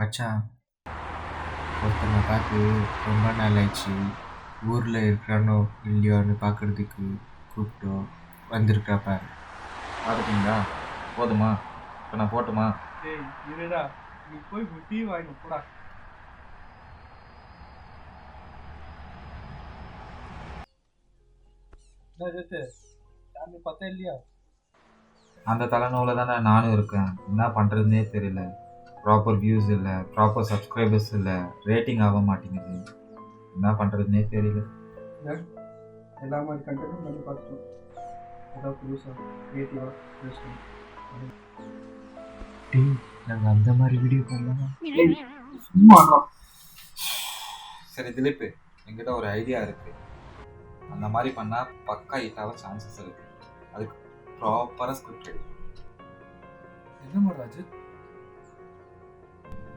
மச்சான், ஒருத்தனை பார்த்து ரொம்ப நாள் ஆச்சு. ஊரில் இருக்கிறானோ இல்லையோன்னு பார்க்கறதுக்கு கூப்பிட்டோம். வந்திருக்கா பாரு. பார்த்துட்டீங்களா? போதுமா? இப்போ நான் போட்டுமா? டேய் இருடா, நீ போய் டீ வாங்கி போடா. சாமி பார்த்தா இல்லையா? அந்த தலைநூல தானே நானும் இருக்கேன். என்ன பண்ணுறதுனே தெரியல. ப்ராப்பர் வியூஸ் இல்லை, ப்ராப்பர் சப்ஸ்கிரைபர்ஸ் இல்லை, ரேட்டிங் ஆக மாட்டேங்குது. என்ன பண்ணுறதுனே தெரியல. எல்லா மாதிரி கண்டென்ட்டும் பண்ணி பார்த்துட்டோம். ஏதாவது புதுசாக கிரியேட்டிவாக பேசணும். டேய், நாங்கள் அந்த மாதிரி வீடியோ பண்ணலாமா? சும்மா சரி திலீப், என்கிட்ட ஒரு ஐடியா இருக்குது. அந்த மாதிரி பண்ணால் பக்கா ஹிட்டாக சான்சஸ் இருக்குது. அதுக்கு ப்ராப்பராக ஸ்கிரிப்ட் ரெடி. என்ன பண்ணுறாச்சு?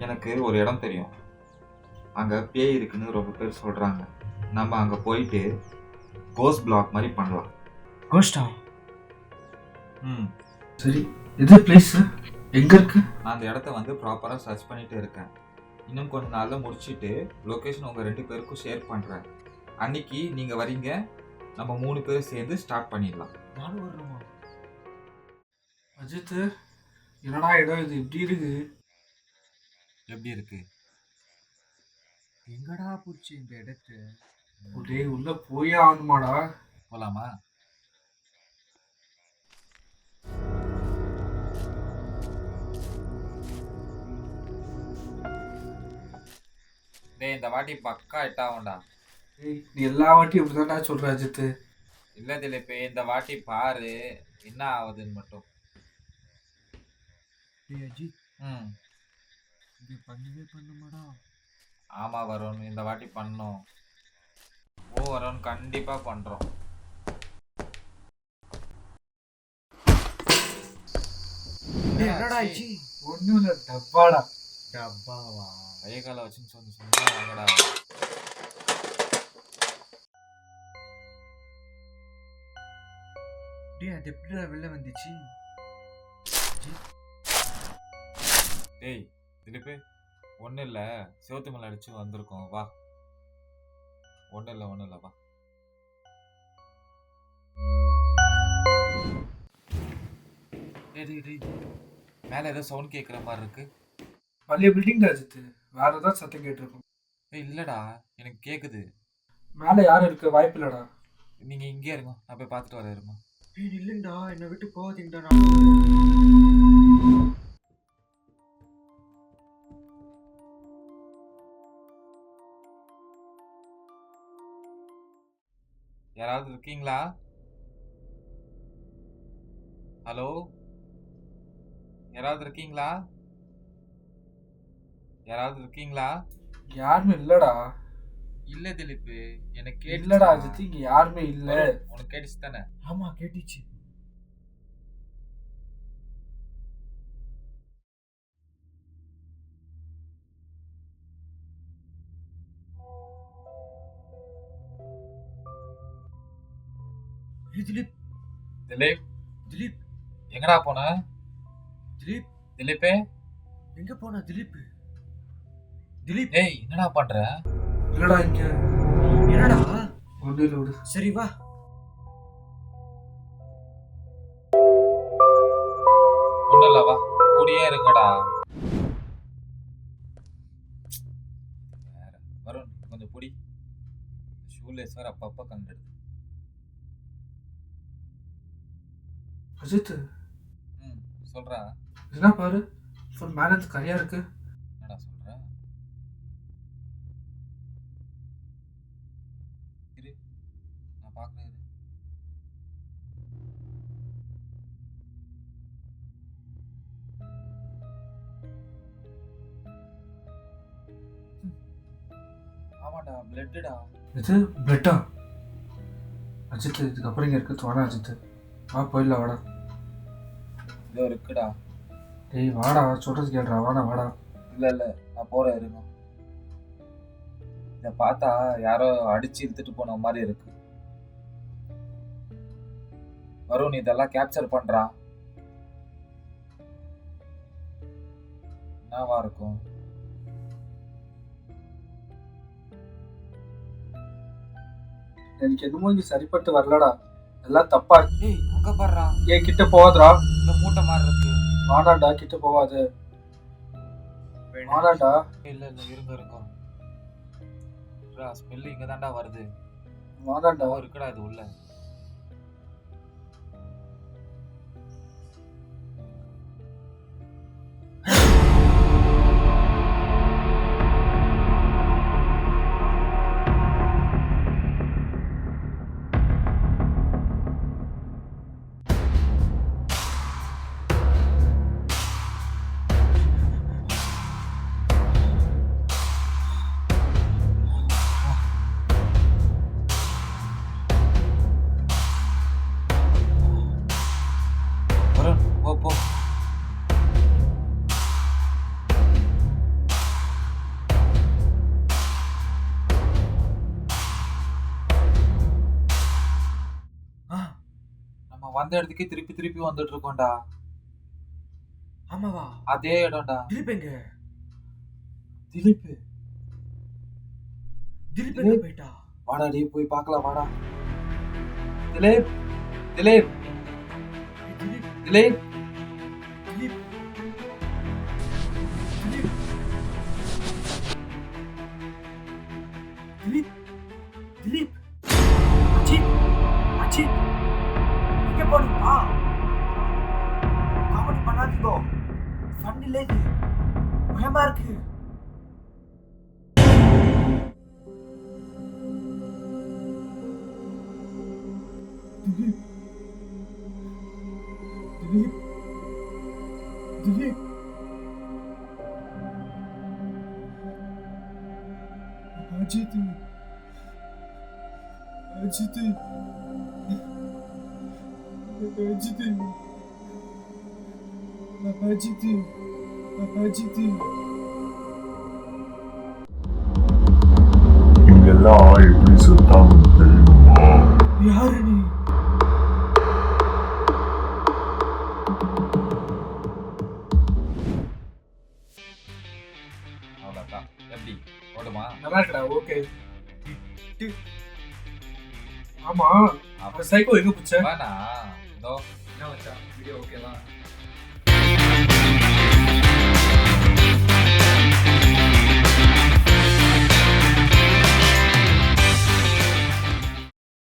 எனக்கு ஒரு இடம் தெரியும். அங்கே பேய் இருக்குன்னு ரொம்ப பேர் சொல்கிறாங்க. நம்ம அங்கே போயிட்டு கோஸ்ட் பிளாக் மாதிரி பண்ணலாம். கோஸ்டா? சரி, எது பிளேஸ் எங்கே இருக்கு? நான் அந்த இடத்த ப்ராப்பராக சர்ச் பண்ணிட்டு இருக்கேன். இன்னும் கொஞ்ச நாளில் முடிச்சுட்டு லொக்கேஷன் உங்கள் 2 பேருக்கும் ஷேர் பண்ணுறேன். அன்னைக்கு நீங்கள் வரீங்க, நம்ம 3 பேரும் சேர்ந்து ஸ்டார்ட் பண்ணிடலாம். நானும் வரணுமா? அஜித், என்னடா இடம் இது இப்படி இருக்கு? எப்படி இருக்கு? எங்கடா போச்சு இந்த இடத்து? டேய், உள்ள போயே ஆகணுமாடா? போகலாமா? டேய், இந்த வாட்டி பக்கா ஹிட்டாகும்டா. டேய், நீ எல்லா வாட்டியும் இப்படிதான்டா சொல்ற அஜித். இல்லை திலீப், இந்த வாட்டி பாரு என்ன ஆகுதுன்னு மட்டும். டேய் அஜித், இது பண்ணவே பண்ணுமாடா? ஆமாம் வருண், இந்த வாட்டி பண்ணோம். வருண், கண்டிப்பாக பண்ணுறோம். என்னடா ஆச்சு? ஒன்றும் இல்லை, டப்பாடா. டப்பாவா? கையை காலை வச்சுன்னு சொன்னா வாங்கடா. டேய், அது எப்படிடா வெளில வந்துச்சு? டேய் திலீப்பு, ஒன்றும் இல்லை, செவத்து மேலே அடிச்சு வந்திருக்கோம், வா. ஒன்றும் இல்லை வா. டேய் மேலே ஏதோ சவுண்ட் கேட்குற மாதிரி இருக்கு. பழைய பில்டிங் அஜித், வேற ஏதாவது சத்தம் கேட்டிருக்கும். இல்லைடா, எனக்கு கேட்குது. மேலே யாரும் இருக்க வாய்ப்பு இல்லடா. நீங்கள் இங்கே இருங்க, நான் போய் பார்த்துட்டு வர இருங்க. டேய் இல்லைண்டா, என்னை விட்டு போகாதீங்கடா. யாராவது இருக்கீங்களா? ஹலோ, யாராவது இருக்கீங்களா? யாருமே இல்லடா. இல்லை திலீப்பு, எனக்கு இல்லடா கேட்டுடா. அஜித், இங்க யாருமே இல்ல. உனக்கு கேட்டுச்சு தானே? ஆமா, கேட்டுச்சு. திலீப், திலீப், திலீப், எங்கடா போன? திலீப், திலீப்பே, எங்க போனா திலீப்? திலீப், டேய் என்னடா பண்ற? இல்லடா இங்க. என்னடா? ஒன்றும் இல்லை, விடு. சரி வா. ஒன்றும் இல்லை, வா, கூடியே இருங்கடா. வேற வருண், கொஞ்சம் பொடி. ஷூலேஸ் வேற அப்பப்போ கண்டுடுது. அஜித், சொல்றா. என்ன பாரு, ஃபுல் மேல இருந்து கரையா இருக்கு. என்னடா சொல்ற? இரு, நான் பார்க்குறேன். ஆமாடா, பிளட்டுடா. இது பிளட்டா? அஜித், இதுக்கப்புறம் இங்க இருக்க தோணா அஜித். வா போயிடலாம், வாடா. இதோ இருக்குடா. டேய் வாடா, சொல்றது கேளுடா, வாடா. இல்லை, நான் போகிறேன் இருங்க. இதை பார்த்தா யாரோ அடிச்சு இழுத்துட்டு போன மாதிரி இருக்கு. வருண், இதெல்லாம் கேப்சர் பண்றா. என்னவா இருக்கும்? எனக்கு என்னமோ இங்க சரிப்பட்டு வரலடா. எல்லாம் தப்பா இருக்கு. டேய் அங்க பாருடா, ஏன் கிட்ட போவாதடா. இந்த மூட்டை மாதிரி இருக்கு. வாடாடா, கிட்ட போவாது. வாடாடா. இல்ல இல்ல இருங்க இருங்க. ஸ்மெல் இங்க தான்டா வருது. வாடாடா. இருக்குடா இது உள்ள. வருண் போ போ. நம்ம வந்த இடத்துக்கே திருப்பி திருப்பி வந்துட்டு இருக்கோம்டா. ஆமாவா? அதே இடம்டா. திலீப் எங்க? திலீப் திலீப் எங்க போயிட்டா? வாடா டேய் போய் பார்க்கலாம் வாடா. திலீப் திலீப் திலீப் திலீப் திலீப் திலீப் திலீப் திலீப் அஜித் அஜித் எங்க போனீங்களா? காமெடி பண்ணாதீங்க. ஃபன் இல்லை இது. பயமா இருக்கு. திலீப் திலீப் திலீப் அஜித் அஜித் அஜித் அஜித் அஜித் இங்கெல்லாம் எப்படி சுத்தாம தெரியுமா? யாரு நீ? அவ்வளவுதான். எப்படி ஓடுமா? நல்லா இருக்கடா. ஓகே. ஆமா, அப்ப சைக்கோ எங்க புடிச்ச? வேணா இதோ என்ன மச்சான் வீடியோ ஓகேவா?